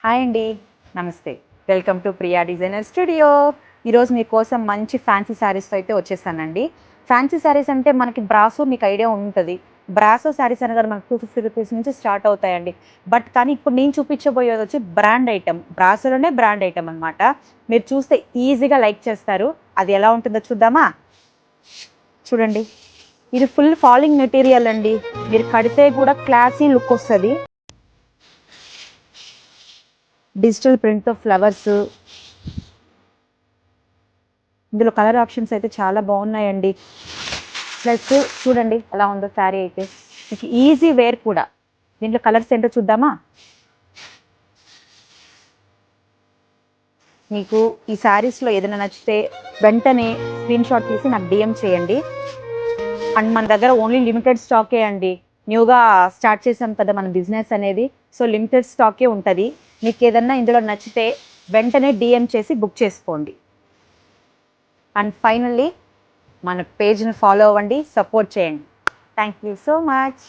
Hi అండి. నమస్తే. Welcome to Priya designer studio. ఈరోజు మీకోసం మంచి ఫ్యాన్సీ శారీస్‌తో అయితే వచ్చేసానండి. ఫ్యాన్సీ శారీస్ అంటే మనకి బ్రాసో మీకు ఐడియా ఉంటది. బ్రాసో శారీస్ అనగానే మనకు రూ. 250 నుంచి స్టార్ట్ అవుతాయండి. కానీ ఇప్పుడు నేను చూపించబోయేదొచ్చి బ్రాండ్ ఐటెమ్. బ్రాసోలోనే బ్రాండ్ ఐటెమ్ అనమాట. మీరు చూస్తే ఈజీగా లైక్ చేస్తారు. అది ఎలా ఉంటుందో చూద్దామా? చూడండి. ఇది ఫుల్ ఫాలింగ్ మెటీరియల్ అండి. మీరు కడితే కూడా క్లాసీ లుక్ వస్తది. డిజిటల్ ప్రింట్‌తో ఫ్లవర్స్. ఇందులో కలర్ ఆప్షన్స్ అయితే చాలా బాగున్నాయండి. ప్లస్ చూడండి ఎలా ఉందో శారీ అయితే. మీకు ఈజీ వేర్ కూడా. దీంట్లో కలర్స్ ఏంటో చూద్దామా? మీకు ఈ శారీస్‌లో ఏదైనా నచ్చితే వెంటనే స్క్రీన్‌షాట్ తీసి నాకు డీఎం చేయండి. అండ్ మన దగ్గర ఓన్లీ లిమిటెడ్ స్టాకే అండి. న్యూగా స్టార్ట్ చేసాం కదా మన బిజినెస్ అనేది. సో లిమిటెడ్ స్టాకే ఉంటది. మీకు ఏదన్నా ఇందులో నచ్చితే వెంటనే డీఎం చేసి బుక్ చేసుకోండి. అండ్ ఫైనల్లీ మన పేజ్‌ని ఫాలో అవ్వండి, సపోర్ట్ చేయండి. Thank you so much.